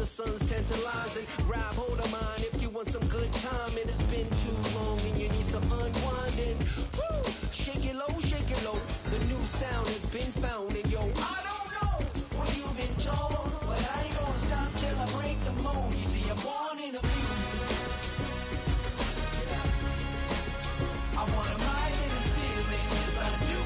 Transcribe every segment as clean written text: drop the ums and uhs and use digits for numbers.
the sun's tantalizing. Grab hold of mine if you want some good time. And it's been too long and you need some unwinding. Woo! Shake it low, the new sound has been found. And yo, I don't know what you've been told, but I ain't gonna stop till I break the mold. You see, I'm born in a music. I want a rise in the ceiling, yes I do.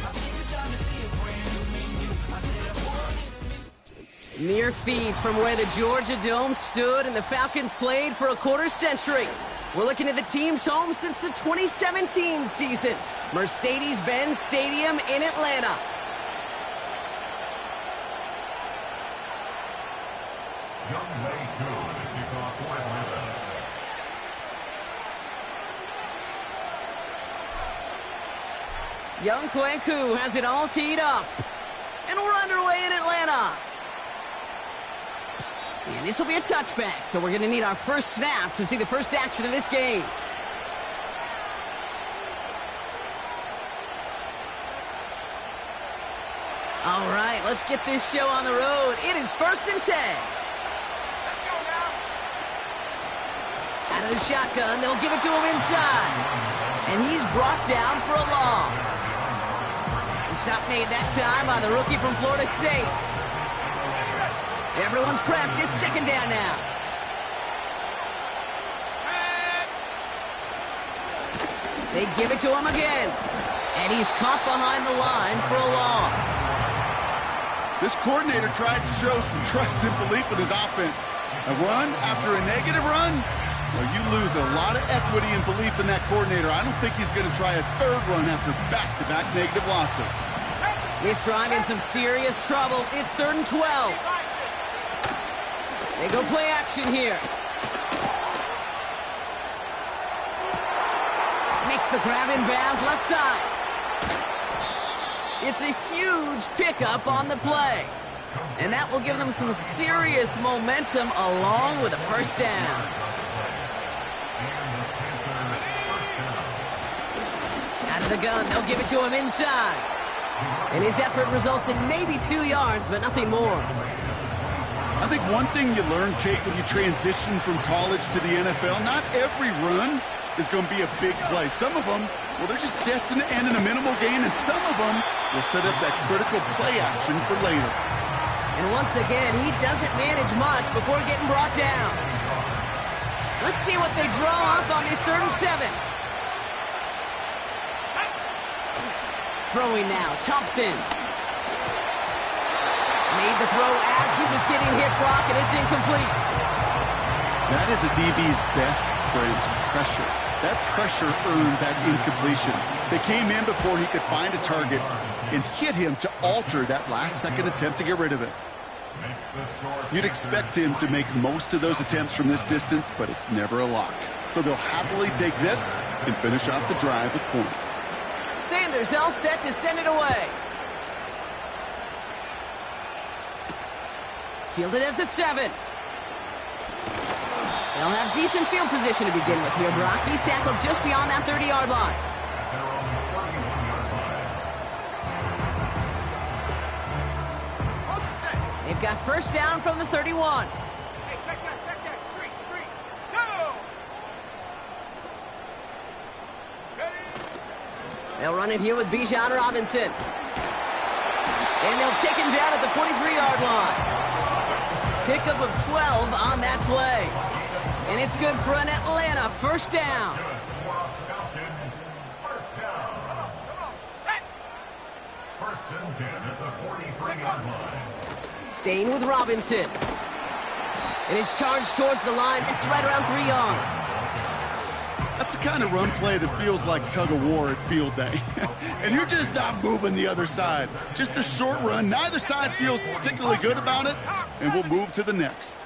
I think it's time to see a brand new menu. I said I'm born in a music. Mere fees from where the Georgia Dome stood and the Falcons played for a quarter century. We're looking at the team's home since the 2017 season. Mercedes-Benz Stadium in Atlanta. Young Kweku has it all teed up. And we're underway in Atlanta. And this will be a touchback, so we're going to need our first snap to see the first action of this game. All right, let's get this show on the road. It is 1st and 10. Let's go now. Out of the shotgun, they'll give it to him inside. And he's brought down for a loss. The stop made that time by the rookie from Florida State. Everyone's prepped. It's 2nd down now. They give it to him again. And he's caught behind the line for a loss. This coordinator tried to show some trust and belief in his offense. A run after a negative run? Well, you lose a lot of equity and belief in that coordinator. I don't think he's going to try a 3rd run after back-to-back negative losses. This drive in some serious trouble. It's 3rd and 12. They go play action here. Makes the grab in bounds left side. It's a huge pickup on the play. And that will give them some serious momentum along with a first down. Out of the gun, they'll give it to him inside. And his effort results in maybe 2 yards, but nothing more. I think one thing you learn, Kate, when you transition from college to the NFL, not every run is going to be a big play. Some of them, well, they're just destined to end in a minimal gain, and some of them will set up that critical play action for later. And once again, he doesn't manage much before getting brought down. Let's see what they draw up on this 3rd and 7. Throwing now, Thompson. Made the throw as he was getting hit, Brock, and it's incomplete. That is a DB's best friend, pressure. That pressure earned that incompletion. They came in before he could find a target and hit him to alter that last-second attempt to get rid of it. You'd expect him to make most of those attempts from this distance, but it's never a lock. So they'll happily take this and finish off the drive with points. Sanders all set to send it away. Fielded at the 7. They'll have decent field position to begin with here, Brock. He's tackled just beyond that 30-yard line. They've got first down from the 31. Hey, check that. Street. Go! They'll run it here with Bijan Robinson. And they'll take him down at the 43-yard line. Pickup of 12 on that play. And it's good for an Atlanta first down. First and 10 at the 43-yard line. Staying with Robinson. And his charge towards the line, it's right around 3 yards. That's the kind of run play that feels like tug-of-war at field day. And you're just not moving the other side. Just a short run. Neither side feels particularly good about it, and we'll move to the next.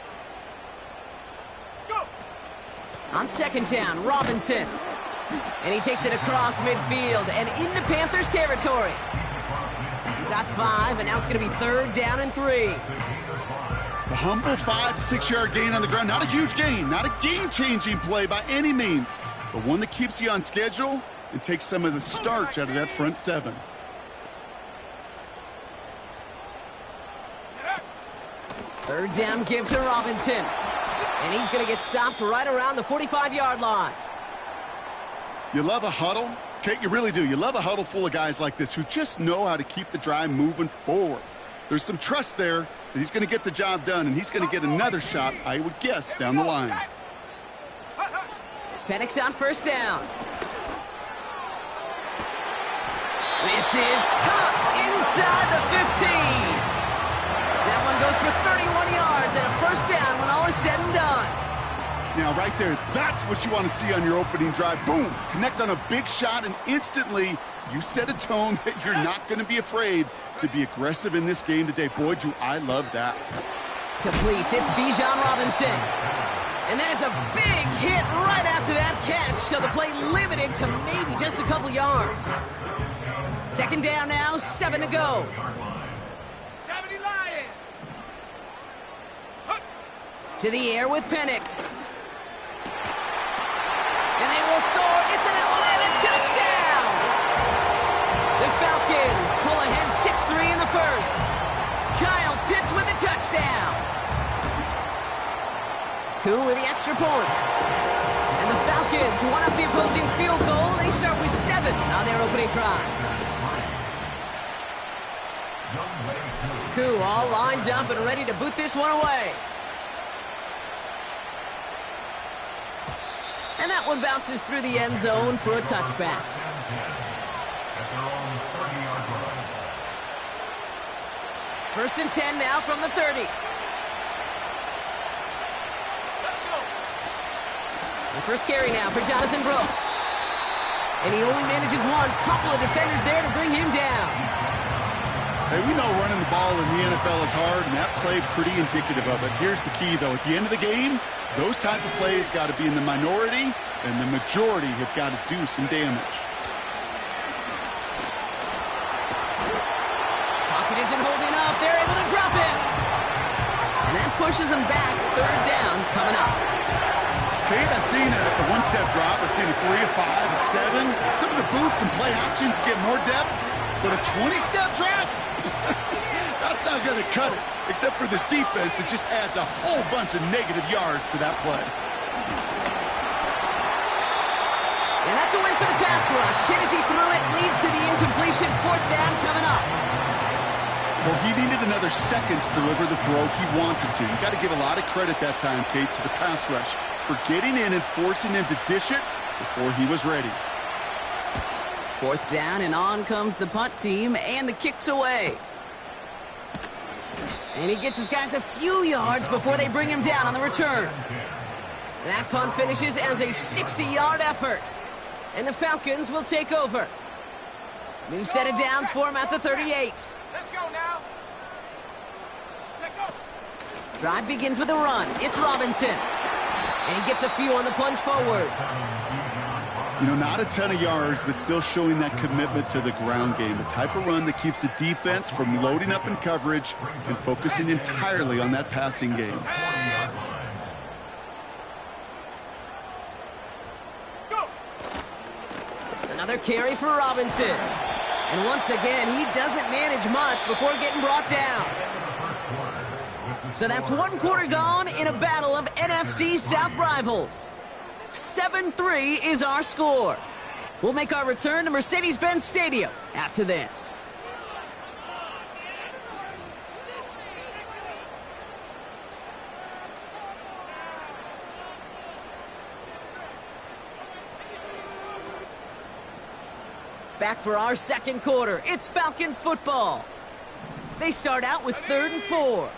On 2nd down, Robinson. And he takes it across midfield and into Panthers territory. He got 5, and now it's going to be 3rd down and 3. The humble 5 to 6 yard gain on the ground. Not a huge gain, not a game-changing play by any means, but one that keeps you on schedule and takes some of the starch out of that front 7. Third down give to Robinson. And he's going to get stopped right around the 45-yard line. You love a huddle? Kate, you really do. You love a huddle full of guys like this who just know how to keep the drive moving forward. There's some trust there that he's going to get the job done, and he's going to get another shot, I would guess, down the line. Penix on first down. This is caught inside the 15. That one goes for 31 yards and a first down when all is said and done. Now, right there, that's what you want to see on your opening drive. Boom! Connect on a big shot, and instantly you set a tone that you're not going to be afraid to be aggressive in this game today. Boy, do I love that. Completes. It's Bijan Robinson. And that is a big hit right after that catch, so the play limited to maybe just a couple yards. Second down now, 7 to go. 70 Lions. To the air with Penix. And they will score. It's an Atlanta touchdown. The Falcons pull ahead 6-3 in the first. Kyle Pitts with a touchdown. Koo with the extra point. And the Falcons one up the opposing field goal. They start with 7 on their opening drive. Koo all lined up and ready to boot this one away. And that one bounces through the end zone for a touchback. First and 10 now from the 30. The first carry now for Jonathan Brooks. And he only manages one. Couple of defenders there to bring him down. Hey, we know running the ball in the NFL is hard, and that play pretty indicative of it. Here's the key, though. At the end of the game, those type of plays got to be in the minority, and the majority have got to do some damage. Pocket isn't holding up. They're able to drop it. And that pushes them back. Third down coming up. Kate, I've seen a one-step drop. I've seen a 3, a 5, a 7. Some of the boots and play actions get more depth, but a 20-step drop? That's not going to cut it. Except for this defense, it just adds a whole bunch of negative yards to that play. And that's a win for the pass rush. Hit as he threw it, leads to the incompletion. Fourth down coming up. Well, he needed another second to deliver the throw he wanted to. You got to give a lot of credit that time, Kate, to the pass rush for getting in and forcing him to dish it before he was ready. Fourth down, and on comes the punt team, and the kick's away. And he gets his guys a few yards before they bring him down on the return. That punt finishes as a 60-yard effort. And the Falcons will take over. New set of downs for him at the 38. Let's go now. Let's go. Drive begins with a run. It's Robinson. And he gets a few on the plunge forward. You know, not a ton of yards, but still showing that commitment to the ground game. The type of run that keeps the defense from loading up in coverage and focusing entirely on that passing game. Go. Another carry for Robinson. And once again, he doesn't manage much before getting brought down. So that's one quarter gone in a battle of NFC South rivals. 7-3 is our score. We'll make our return to Mercedes-Benz Stadium after this. Back for our second quarter. It's Falcons football. They start out with 3rd and 4.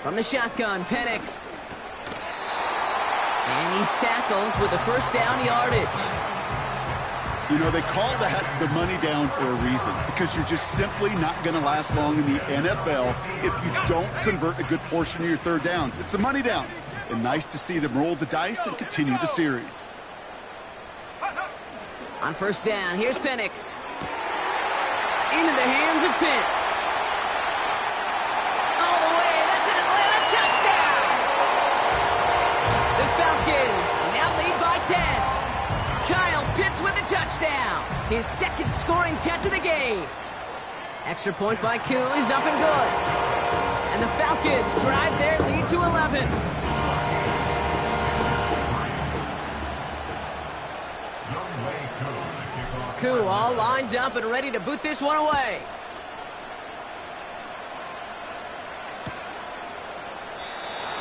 From the shotgun, Penix. And he's tackled with the first down yardage. You know, they call that the money down for a reason, because you're just simply not going to last long in the NFL if you don't convert a good portion of your third downs. It's the money down. And nice to see them roll the dice and continue the series. On first down, here's Penix. Into the hands of Pitts. All the way, that's an Atlanta touchdown! The Falcons now lead by 10. Kyle Pitts with a touchdown. His second scoring catch of the game. Extra point by Koo is up and good. And the Falcons drive their lead to 11. Koo all lined up and ready to boot this one away.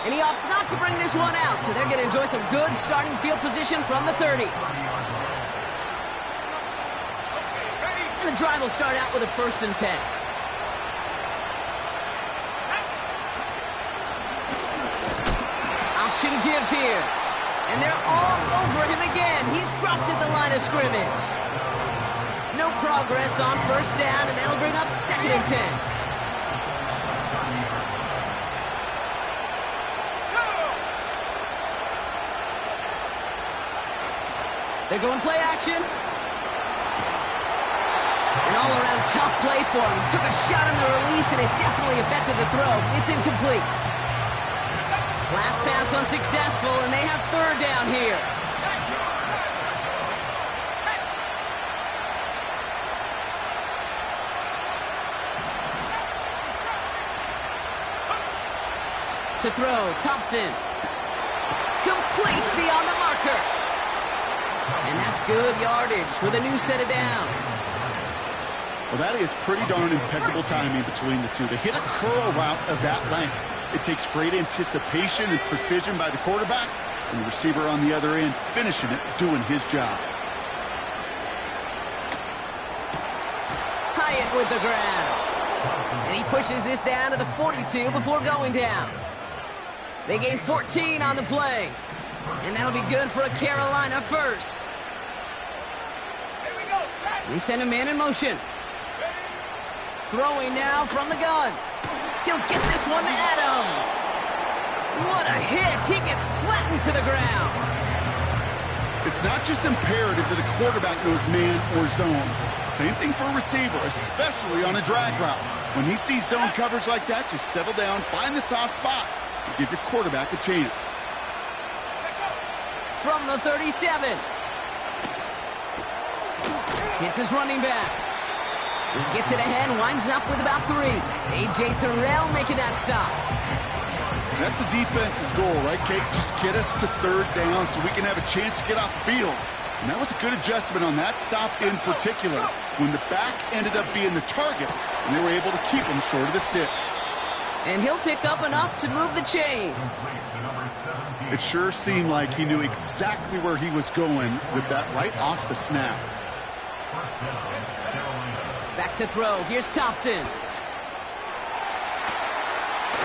And he opts not to bring this one out, so they're going to enjoy some good starting field position from the 30. And the drive will start out with a 1st and 10. Option give here. And they're all over him again. He's dropped at the line of scrimmage. No progress on 1st down, and that'll bring up 2nd and 10. They're going play action. An all-around tough play for him. He took a shot on the release, and it definitely affected the throw. It's incomplete. Last pass unsuccessful, and they have 3rd down here. To throw, Thompson. Complete beyond the marker. And that's good yardage with a new set of downs. Well, that is pretty darn impeccable timing between the two. To hit a curl route of that length, it takes great anticipation and precision by the quarterback, and the receiver on the other end finishing it, doing his job. Hyatt with the ground. And he pushes this down to the 42 before going down. They gain 14 on the play. And that'll be good for a Carolina 1st. They send a man in motion. Throwing now from the gun. He'll get this one to Adams. What a hit. He gets flattened to the ground. It's not just imperative that a quarterback knows man or zone. Same thing for a receiver, especially on a drag route. When he sees zone coverage like that, just settle down, find the soft spot, and give your quarterback a chance. From the 37. Hits his running back. He gets it ahead, winds up with about 3. A.J. Terrell making that stop. That's a defense's goal, right, Kate? Just get us to 3rd down so we can have a chance to get off the field. And that was a good adjustment on that stop in particular, when the back ended up being the target, and they were able to keep him short of the sticks. And he'll pick up enough to move the chains. It sure seemed like he knew exactly where he was going with that right off the snap. Back to throw. Here's Thompson.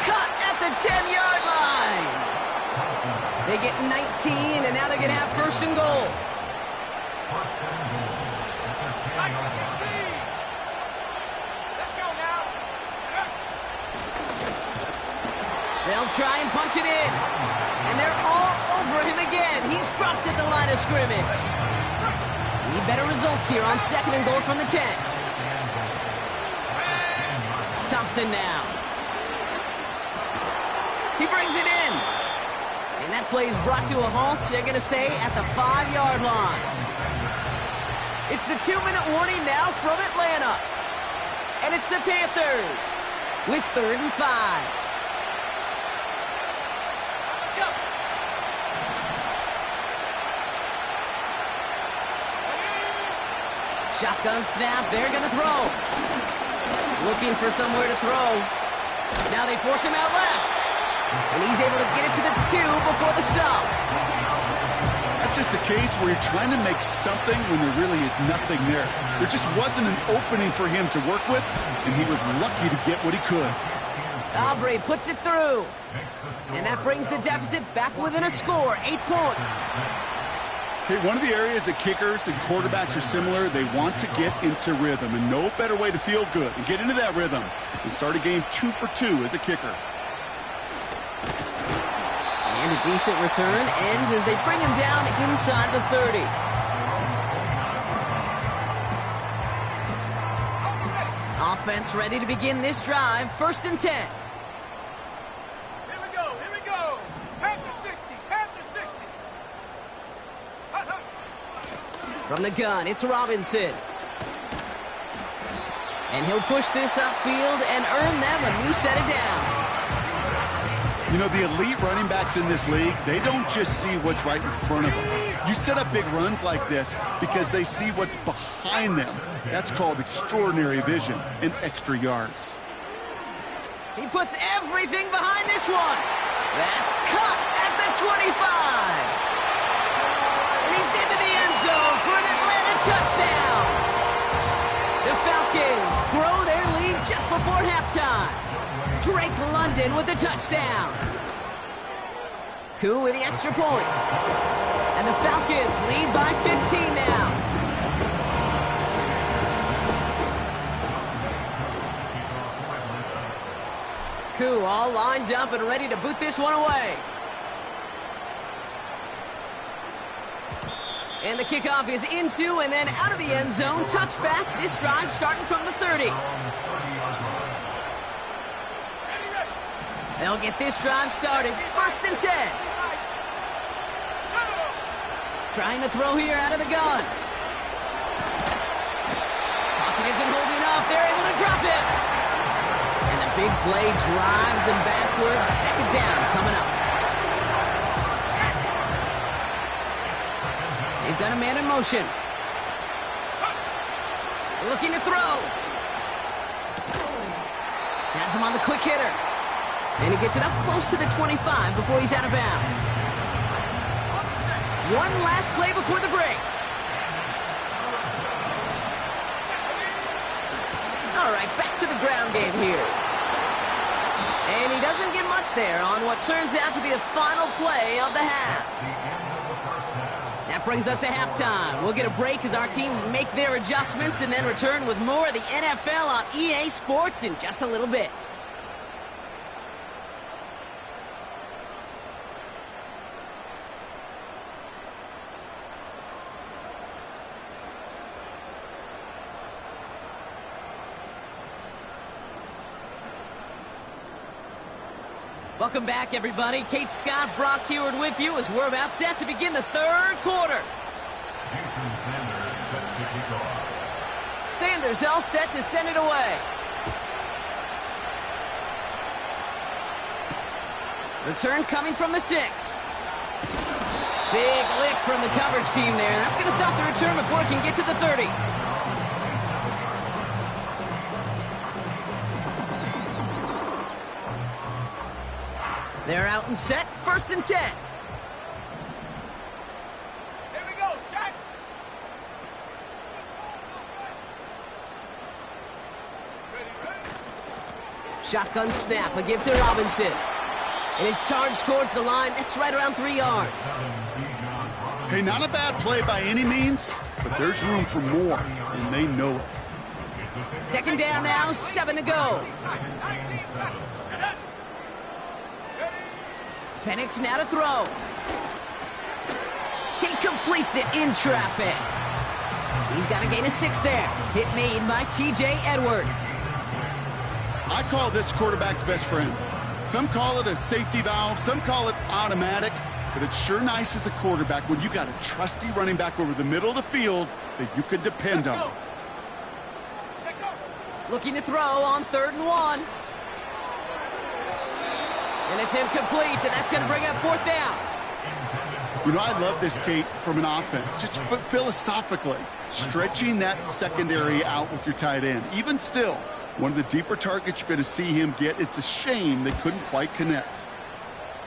Cut at the 10-yard line. They get 19, and now they're going to have 1st and goal. Let's go now. They'll try and punch it in. And they're all over him again. He's dropped at the line of scrimmage. Need better results here on 2nd and goal from the 10. Thompson now. He brings it in. And that play is brought to a halt, they're going to say, at the 5-yard line. It's the 2-minute warning now from Atlanta. And it's the Panthers with 3rd and 5. Shotgun snap, they're going to throw. Looking for somewhere to throw. Now they force him out left. And he's able to get it to the 2 before the stop. That's just a case where you're trying to make something when there really is nothing there. There just wasn't an opening for him to work with, and he was lucky to get what he could. Aubrey puts it through. And that brings the deficit back within a score, 8 points. Okay, one of the areas that kickers and quarterbacks are similar, they want to get into rhythm, and no better way to feel good and get into that rhythm than start a game 2 for 2 as a kicker. And a decent return ends as they bring him down inside the 30. Offense ready to begin this drive, 1st and 10. Here we go, here we go. Panther 60, Panther 60. From the gun, it's Robinson. And he'll push this upfield and earn them a new set of downs. You know, the elite running backs in this league, they don't just see what's right in front of them. You set up big runs like this because they see what's behind them. That's called extraordinary vision and extra yards. He puts everything behind this one. That's cut at the 25. And he's into the end zone for an Atlanta touchdown. The Falcons grow their lead just before halftime. Drake London with the touchdown. Koo with the extra point. And the Falcons lead by 15 now. Koo all lined up and ready to boot this one away. And the kickoff is into and then out of the end zone. Touchback. This drive starting from the 30. They'll get this drive started. 1st and 10. Trying to throw here out of the gun. Pocket isn't holding up. They're able to drop it. And the big play drives them backwards. 2nd down coming up. They've got a man in motion. Looking to throw. Has him on the quick hitter. And he gets it up close to the 25 before he's out of bounds. One last play before the break. All right, back to the ground game here. And he doesn't get much there on what turns out to be the final play of the half. That brings us to halftime. We'll get a break as our teams make their adjustments and then return with more of the NFL on EA Sports in just a little bit. Welcome back, everybody. Kate Scott, Brock Heward with you as we're about set to begin the 3rd quarter. Sanders all set to send it away. Return coming from the 6. Big lick from the coverage team there. That's going to stop the return before it can get to the 30. They're out and set. 1st and 10. Here we go, set. Shotgun snap, a give to Robinson. And he's charged towards the line. That's right around 3 yards. Hey, not a bad play by any means, but there's room for more, and they know it. 2nd down now, 7 to go. Penix now to throw. He completes it in traffic. He's got a gain of 6 there. Hit made by TJ Edwards. I call this quarterback's best friend. Some call it a safety valve, some call it automatic, but it's sure nice as a quarterback when you got a trusty running back over the middle of the field that you can depend on. Looking to throw on 3rd and 1. And it's incomplete, and that's going to bring up 4th down. You know, I love this, Kate, from an offense. Just philosophically, stretching that secondary out with your tight end. Even still, one of the deeper targets you're going to see him get. It's a shame they couldn't quite connect.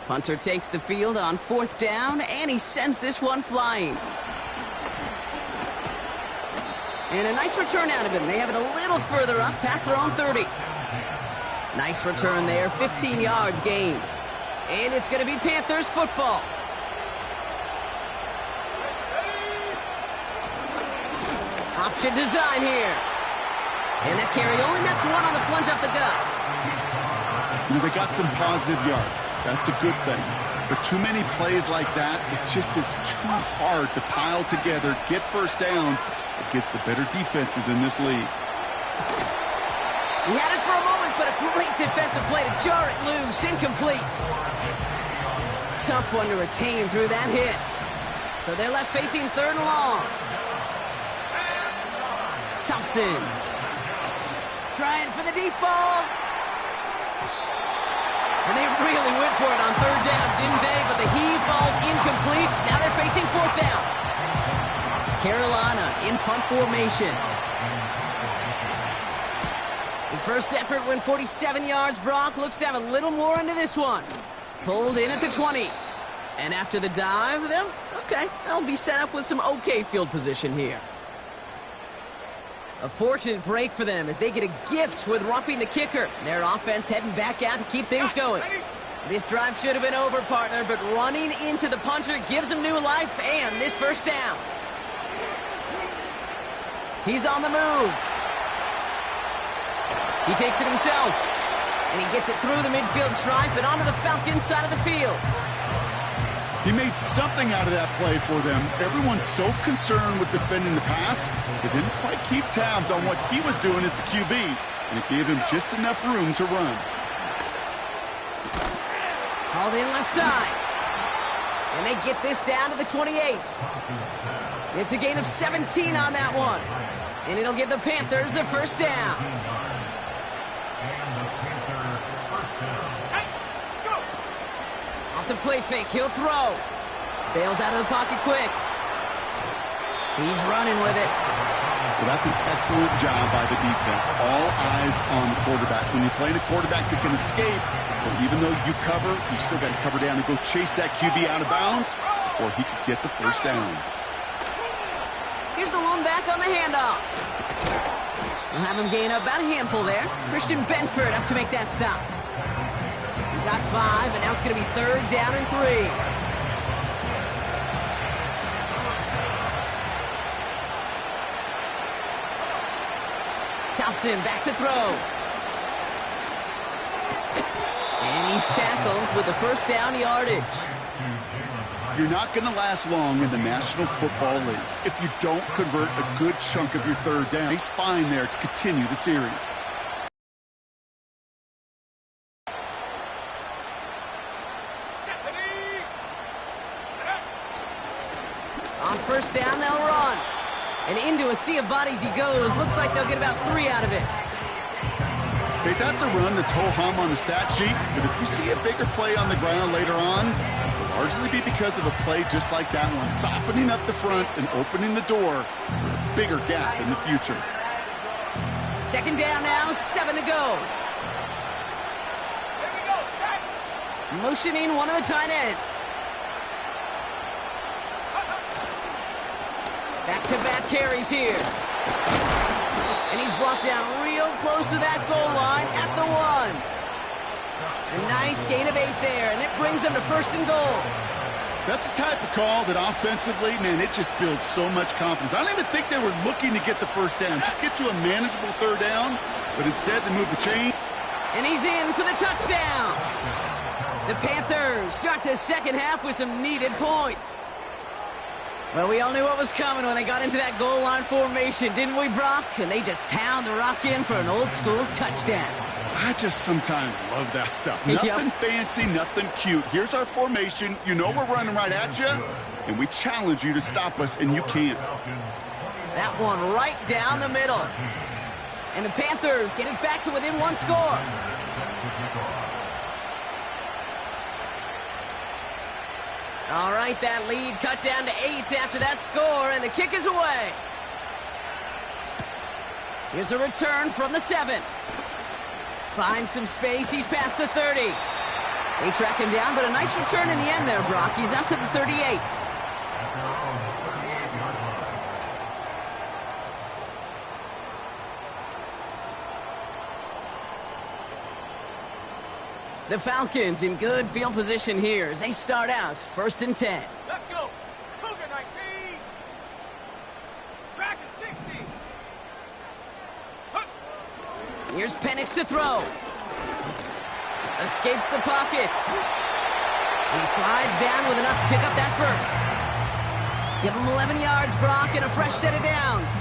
Punter takes the field on 4th down, and he sends this one flying. And a nice return out of him. They have it a little further up, past their own 30. Nice return there, 15 yards gained. And it's going to be Panthers football. Option design here. And that carry only nets 1 on the plunge off the gut. You know, they got some positive yards. That's a good thing. But too many plays like that, it just is too hard to pile together, get 1st downs against the better defenses in this league. He had it for a moment, but a great defensive play to jar it loose. Incomplete. Tough one to retain through that hit. So they're left facing 3rd and long. Thompson. Trying for the deep ball. And they really went for it on third down, didn't they? But the heave falls incomplete. Now they're facing fourth down. Carolina in punt formation. His first effort went 47 yards. Brock looks to have a little more into this one. Pulled in at the 20. And after the dive, they'll be set up with some okay field position here. A fortunate break for them as they get a gift with roughing the kicker. Their offense heading back out to keep things going. This drive should have been over, partner, but running into the punter gives them new life and this first down. He's on the move. He takes it himself, and he gets it through the midfield stripe and onto the Falcons side of the field. He made something out of that play for them. Everyone's so concerned with defending the pass, they didn't quite keep tabs on what he was doing as the QB, and it gave him just enough room to run. Hauled in left side, and they get this down to the 28. It's a gain of 17 on that one, and it'll give the Panthers a first down. Off the play fake, he'll throw. Bails out of the pocket quick. He's running with it. Well, that's an excellent job by the defense. All eyes on the quarterback. When you're playing a quarterback that can escape, well, even though you cover, you still got to cover down and go chase that QB out of bounds before he could get the first down. Here's the lone back on the handoff. We'll have him gain about a handful there. Christian Benford up to make that stop. He got 5, and now it's going to be third down and 3. Thompson back to throw. And he's tackled with the first down yardage. You're not going to last long in the National Football League if you don't convert a good chunk of your third down. He's fine there to continue the series. On first down, they'll run. And into a sea of bodies he goes. Looks like they'll get about 3 out of it. Okay, that's a run that's ho-hum on the stat sheet, but if you see a bigger play on the ground later on, it'll largely be because of a play just like that one, softening up the front and opening the door for a bigger gap in the future. Second down now, 7 to go. Here we go, set. Motioning one of the tight ends. Back-to-back carries here. And he's brought down real close to that goal line at the 1. A nice gain of 8 there, and it brings them to first and goal. That's the type of call that offensively, man, it just builds so much confidence. I don't even think they were looking to get the first down. Just get to a manageable third down, but instead they move the chain. And he's in for the touchdown. The Panthers start the second half with some needed points. Well, we all knew what was coming when they got into that goal line formation, didn't we, Brock? And they just pound the rock in for an old-school touchdown. I just sometimes love that stuff. Nothing fancy, nothing cute. Here's our formation. You know we're running right at you, and we challenge you to stop us, and you can't. That one right down the middle. And the Panthers get it back to within 1 score. All right, that lead cut down to 8 after that score, and the kick is away. Here's a return from the 7. Finds some space. He's past the 30. They track him down, but a nice return in the end there, Brock. He's up to the 38. The Falcons in good field position here as they start out first and 10. Let's go. Cougar 19. Tracking 60. Huh. Here's Penix to throw. Escapes the pocket. And he slides down with enough to pick up that first. Give him 11 yards, Brock, and a fresh set of downs.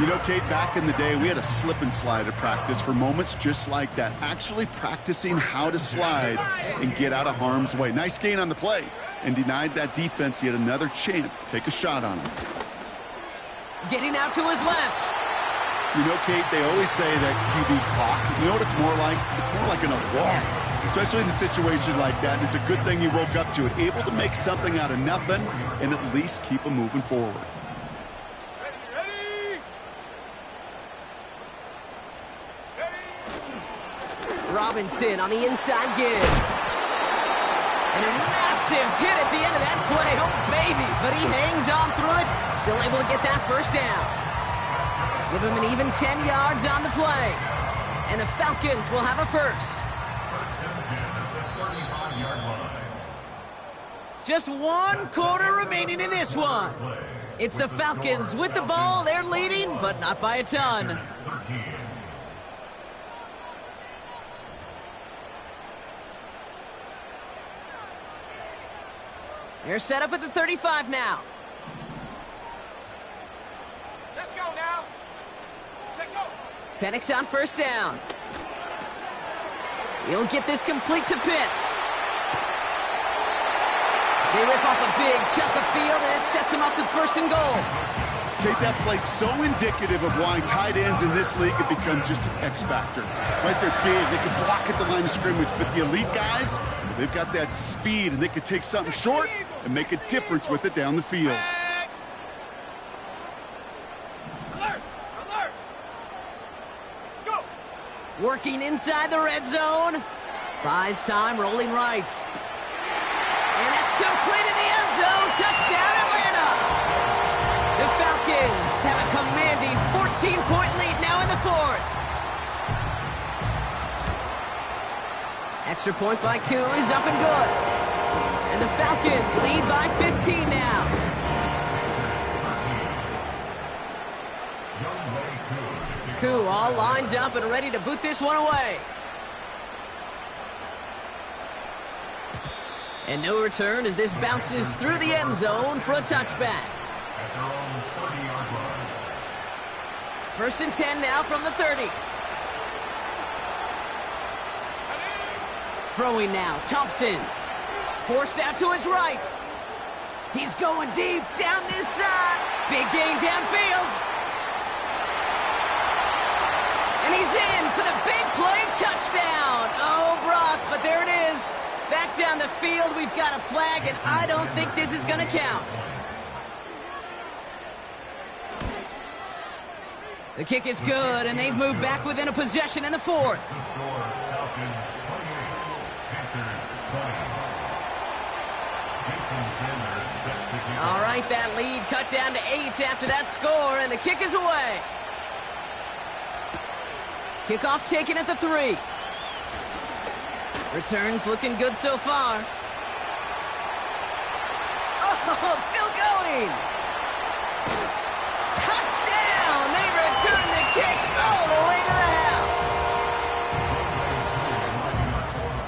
You know, Kate, back in the day, we had a slip and slide at practice for moments just like that. Actually practicing how to slide and get out of harm's way. Nice gain on the play and denied that defense yet another chance to take a shot on him. Getting out to his left. You know, Kate, they always say that QB clock, you know what it's more like? It's more like an alarm, especially in a situation like that. And it's a good thing you woke up to it, able to make something out of nothing and at least keep them moving forward. Robinson on the inside give. And a massive hit at the end of that play. Oh, baby. But he hangs on through it. Still able to get that first down. Give him an even 10 yards on the play. And the Falcons will have a first. Just 1 quarter remaining in this one. It's the Falcons with the ball. They're leading, but not by a ton. They're set up at the 35 now. Let's go now. Check go. Penix on first down. He'll get this complete to Pitts. They rip off a big chunk of field, and it sets him up with first and goal. Kate, that play's so indicative of why tight ends in this league have become just an X factor. Right, they're big, they can block at the line of scrimmage, but the elite guys, they've got that speed, and they can take something short and make a difference with it down the field. Alert! Alert! Go! Working inside the red zone. Buys time, rolling right. And that's complete in the end zone. Touchdown, Atlanta! The Falcons have a commanding 14-point lead now in the fourth. Extra point by Koo is up and good. And the Falcons lead by 15 now. Koo all lined up and ready to boot this one away. And no return as this bounces through the end zone for a touchback. First and 10 now from the 30. Throwing now, Thompson. Forced out to his right. He's going deep down this side. Big gain downfield. And he's in for the big play touchdown. Oh, Brock, but there it is. Back down the field, we've got a flag, and I don't think this is going to count. The kick is good, and they've moved back within a possession in the fourth. All right, that lead cut down to 8 after that score, and the kick is away. Kickoff taken at the 3. Returns looking good so far. Oh, still going. Touchdown! They return the kick all the way to the house.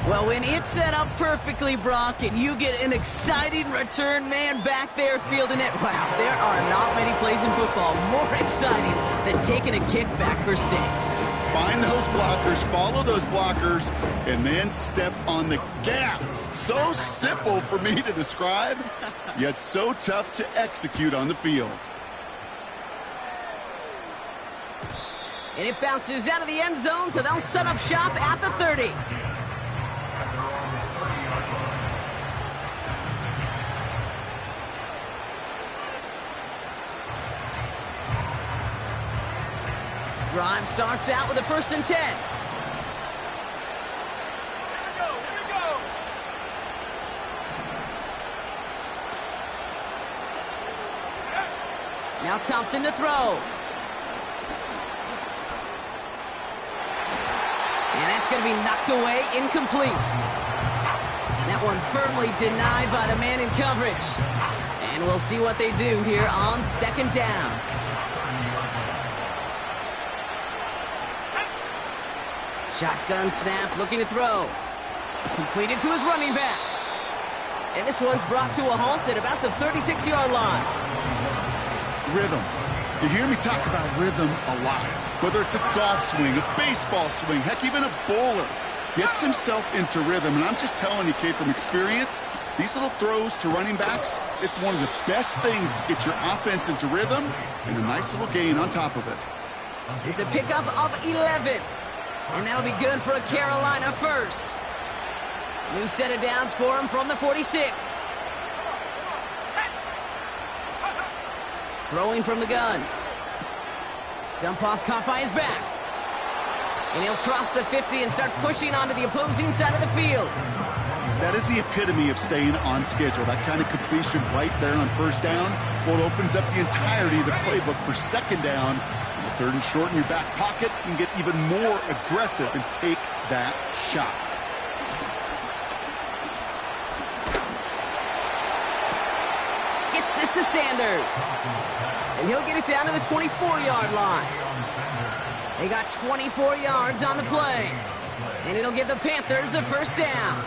Well, when it's set up perfectly, Brock, and you get an exciting return man back there fielding it, wow, there are not many plays in football more exciting than taking a kick back for 6. Find those blockers, follow those blockers, and then step on the gas. So simple for me to describe, yet so tough to execute on the field. And it bounces out of the end zone, so they'll set up shop at the 30. Drive starts out with a first and 10. Here we go, here we go. Now Thompson to throw. And that's going to be knocked away, incomplete. That one firmly denied by the man in coverage. And we'll see what they do here on second down. Shotgun snap, looking to throw. Completed to his running back. And this one's brought to a halt at about the 36-yard line. Rhythm. You hear me talk about rhythm a lot. Whether it's a golf swing, a baseball swing, heck, even a bowler. Gets himself into rhythm. And I'm just telling you, Kate, from experience, these little throws to running backs, it's one of the best things to get your offense into rhythm and a nice little gain on top of it. It's a pickup of 11. And that'll be good for a Carolina first. New set of downs for him from the 46. Throwing from the gun. Dump off caught by his back. And he'll cross the 50 and start pushing onto the opposing side of the field. That is the epitome of staying on schedule. That kind of completion right there on first down. Well, it opens up the entirety of the playbook for second down. And third and short in your back pocket, you can get even more aggressive and take that shot. Gets this to Sanders. And he'll get it down to the 24-yard line. They got 24 yards on the play. And it'll give the Panthers a first down.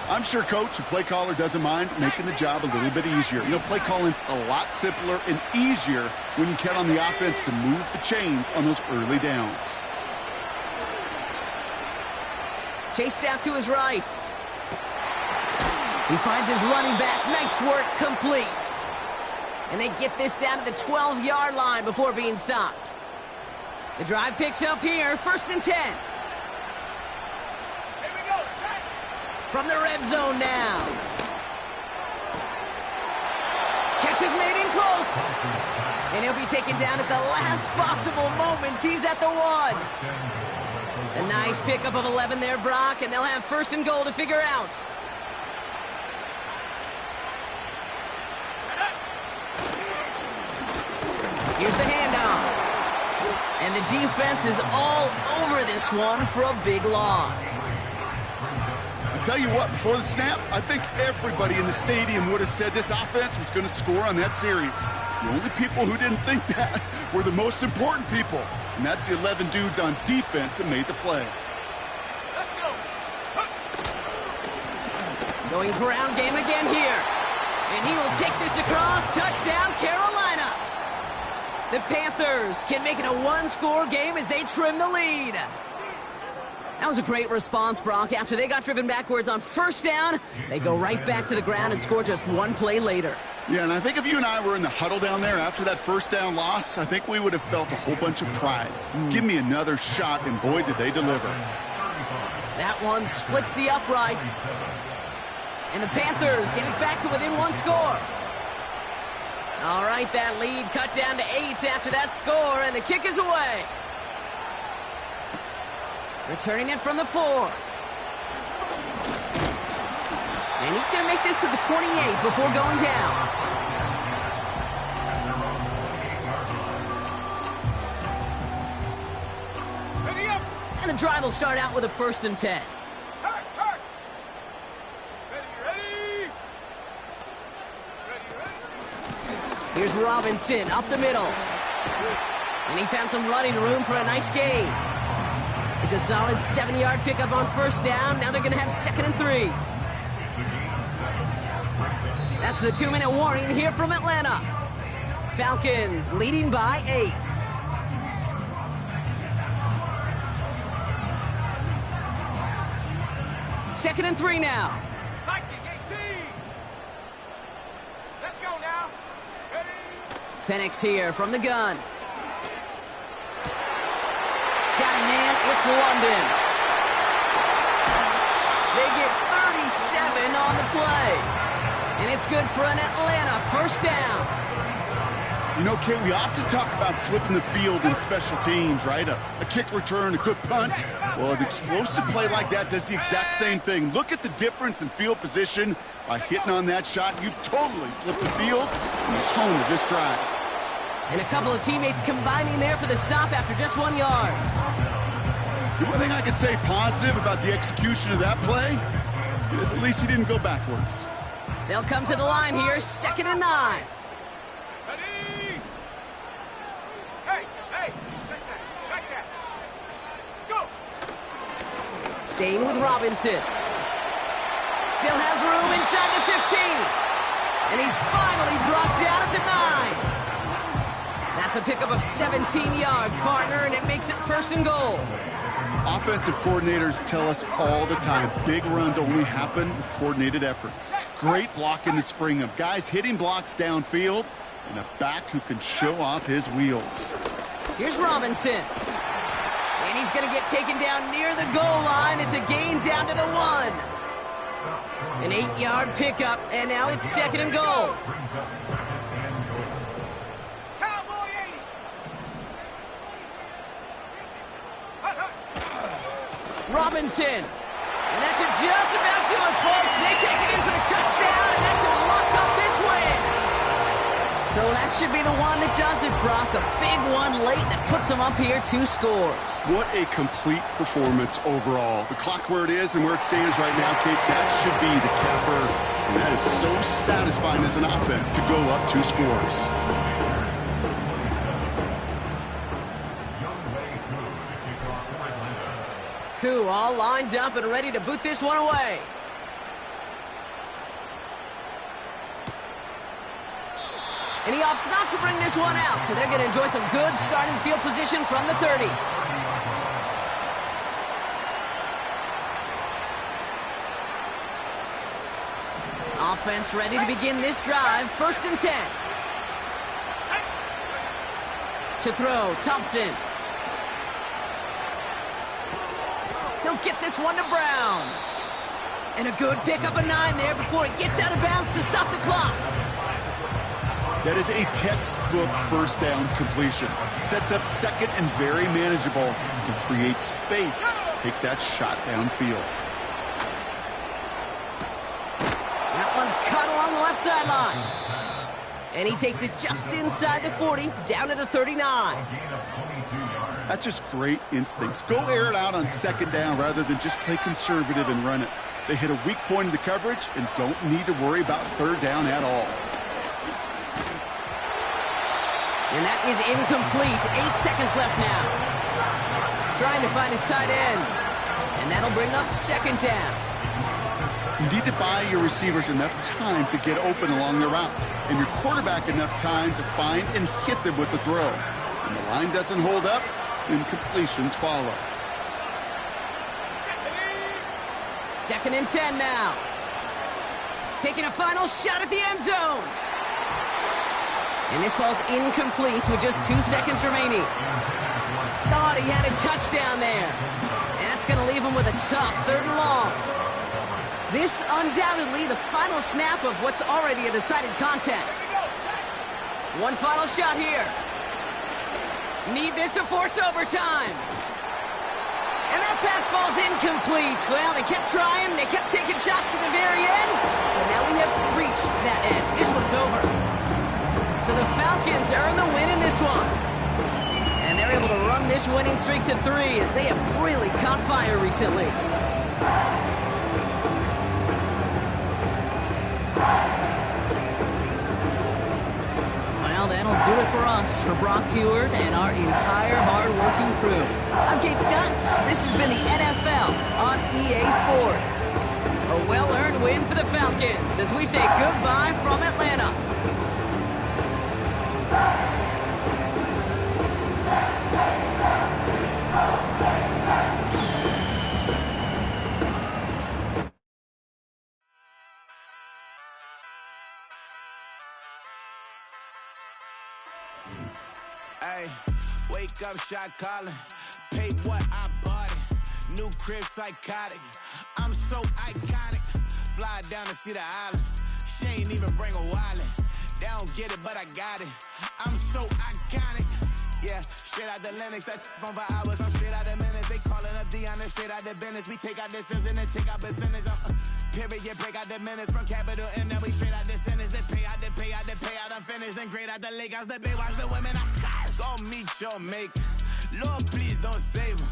I'm sure coach and play caller doesn't mind making the job a little bit easier. You know, play calling's a lot simpler and easier when you count on the offense to move the chains on those early downs. Chased out to his right. He finds his running back. Nice work, complete. And they get this down to the 12-yard line before being stopped. The drive picks up here, 1st and 10. Here we go, set. From the red zone now. Catch is made in close. And he'll be taken down at the last possible moment. He's at the 1. A nice pickup of 11 there, Brock, and they'll have 1st and goal to figure out. Here's the handoff. And the defense is all over this one for a big loss. I'll tell you what, before the snap, I think everybody in the stadium would have said this offense was going to score on that series. The only people who didn't think that were the most important people. And that's the 11 dudes on defense that made the play. Let's go. Going ground game again here. And he will take this across. Touchdown, Carolina. The Panthers can make it a one-score game as they trim the lead. That was a great response, Brock. After they got driven backwards on 1st down, they go right back to the ground and score just one play later. Yeah, and I think if you and I were in the huddle down there after that 1st down loss, I think we would have felt a whole bunch of pride. Give me another shot, and boy, did they deliver. That one splits the uprights. And the Panthers get it back to within one score. All right, that lead cut down to 8 after that score, and the kick is away. Returning it from the 4. And he's going to make this to the 28 before going down. Ready up. And the drive will start out with a 1st and 10. Hurry, hurry. Ready. Here's Robinson up the middle. And he found some running room for a nice gain. It's a solid 7-yard pickup on 1st down. Now they're going to have 2nd and 3. That's the 2-minute warning here from Atlanta. Falcons leading by 8. Second and 3 now. Vikings 18. Let's go now. Ready. Penix here from the gun. Got a man, it's London. They get 37 on the play. And it's good for an Atlanta 1st down. You know, Kate, we often talk about flipping the field in special teams, right? A kick return, a good punt. Well, an explosive play like that does the exact same thing. Look at the difference in field position. By hitting on that shot, you've totally flipped the field and the tone of this drive. And a couple of teammates combining there for the stop after just 1 yard. The one thing I could say positive about the execution of that play is at least he didn't go backwards. They'll come to the line here, 2nd and 9. Ready. Hey, check that. Go. Staying with Robinson. Still has room inside the 15. And he's finally brought down at the 9. That's a pickup of 17 yards, partner, and it makes it 1st and goal. Offensive coordinators tell us all the time, big runs only happen with coordinated efforts. Great blocking to spring them. Guys hitting blocks downfield, and a back who can show off his wheels. Here's Robinson. And he's going to get taken down near the goal line. It's a gain down to the 1. An 8-yard pickup, and now it's 2nd and goal. Robinson. And that should just about do it, folks. They take it in for the touchdown, and that should lock up this win. So that should be the one that does it, Brock. A big one late that puts them up here 2 scores. What a complete performance overall. The clock where it is and where it stands right now, Kate, that should be the capper. And that is so satisfying as an offense to go up 2 scores. Koo all lined up and ready to boot this one away. And he opts not to bring this one out, so they're going to enjoy some good starting field position from the 30. Offense ready to begin this drive. 1st and 10. To throw, Thompson. He'll get this one to Brown. And a good pickup of 9 there before it gets out of bounds to stop the clock. That is a textbook 1st down completion. Sets up 2nd and very manageable and creates space to take that shot downfield. That one's cut along the left sideline. And he takes it just inside the 40, down to the 39. That's just great instincts. Go air it out on 2nd down rather than just play conservative and run it. They hit a weak point in the coverage and don't need to worry about 3rd down at all. And that is incomplete. 8 seconds left now. Trying to find his tight end. And that'll bring up 2nd down. You need to buy your receivers enough time to get open along the route, and your quarterback enough time to find and hit them with the throw. When the line doesn't hold up, then completions follow. 2nd and 10 now. Taking a final shot at the end zone. And this falls incomplete with just 2 seconds remaining. Thought he had a touchdown there. And that's going to leave him with a tough 3rd and long. This undoubtedly the final snap of what's already a decided contest. One final shot here. Need this to force overtime. And that pass falls incomplete. Well, they kept trying. They kept taking shots to the very end. But now we have reached that end. This one's over. So the Falcons earn the win in this one. And they're able to run this winning streak to 3 as they have really caught fire recently. Well, that'll do it for us, for Brock Heward and our entire hard-working crew. I'm Kate Scott. This has been the NFL on EA Sports. A well-earned win for the Falcons as we say goodbye from Atlanta. Hey, wake up, shot calling. Pay what I bought it. New crib, psychotic. I'm so iconic. Fly down to see the islands. She ain't even bring a wallet. They don't get it, but I got it. I'm so iconic. Yeah, straight out the Lennox. That phone for hours. I'm straight out the minutes. They calling up Dion and straight out the business. We take out the Sims and then take out percentage. Period, break out the minutes from capital M. Now we straight out the sentence. They pay out the payout, the payout. I'm finished. Then grade out the Lakers, the Bay, watch the women. I go meet your maker. Lord, please don't save them.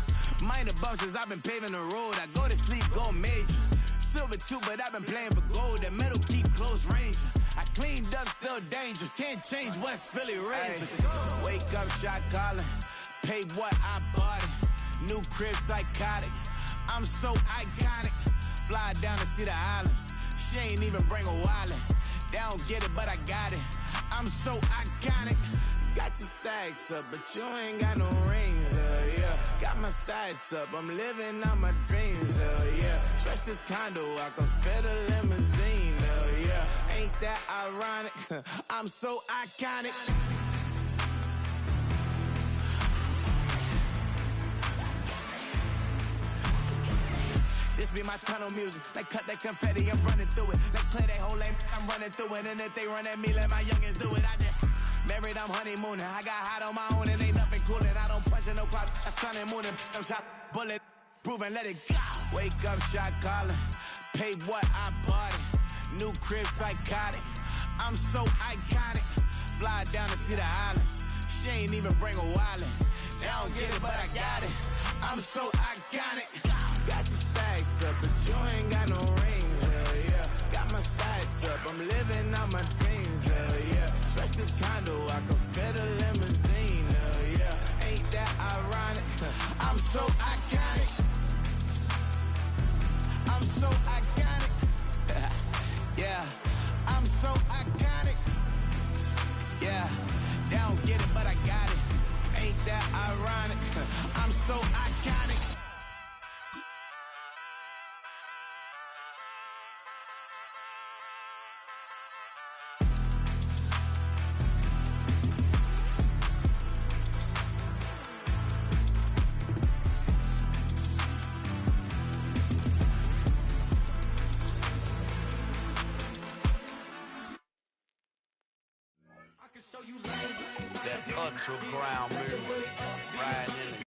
Minor bumps as I've been paving the road. I go to sleep, go major. Silver too, but I've been playing for gold. The metal keep close range. I cleaned up, still dangerous. Can't change West Philly raised. Wake up, shot calling. Pay what I bought it. New crib, psychotic. I'm so iconic. Fly down to see the islands. She ain't even bring a wallet. They don't get it, but I got it. I'm so iconic. Got your stacks up, but you ain't got no rings, yeah. Got my stats up, I'm living out my dreams, yeah. Stretch this condo, I can fit a limousine, yeah. Ain't that ironic? I'm so iconic. be my tunnel music. Like cut that confetti, I'm running through it. Like clear that whole lane, I'm running through it. And if they run at me, let my youngins do it. I just married, I'm honeymooning. I got hot on my own and ain't nothing coolin'. I don't punch in no clock, I sun and moonin'. I'm shot, bullet, proven, let it go. Wake up, shot calling. Pay what I bought it. New crib, psychotic. I'm so iconic. Fly down to see the islands. She ain't even bring a wallet. They don't get it, but I got it. I'm so iconic. Got your stacks up, but you ain't got no rings. Hell yeah. Got my stacks up. I'm living out my dreams. Hell yeah. Stretch this condo, I can fit a limousine. Hell yeah. Ain't that ironic? I'm so iconic. I'm so iconic. Yeah. I'm so iconic. Yeah. They don't get it, but I got it. Ain't that ironic? I'm so iconic. That ultra ground music, riding in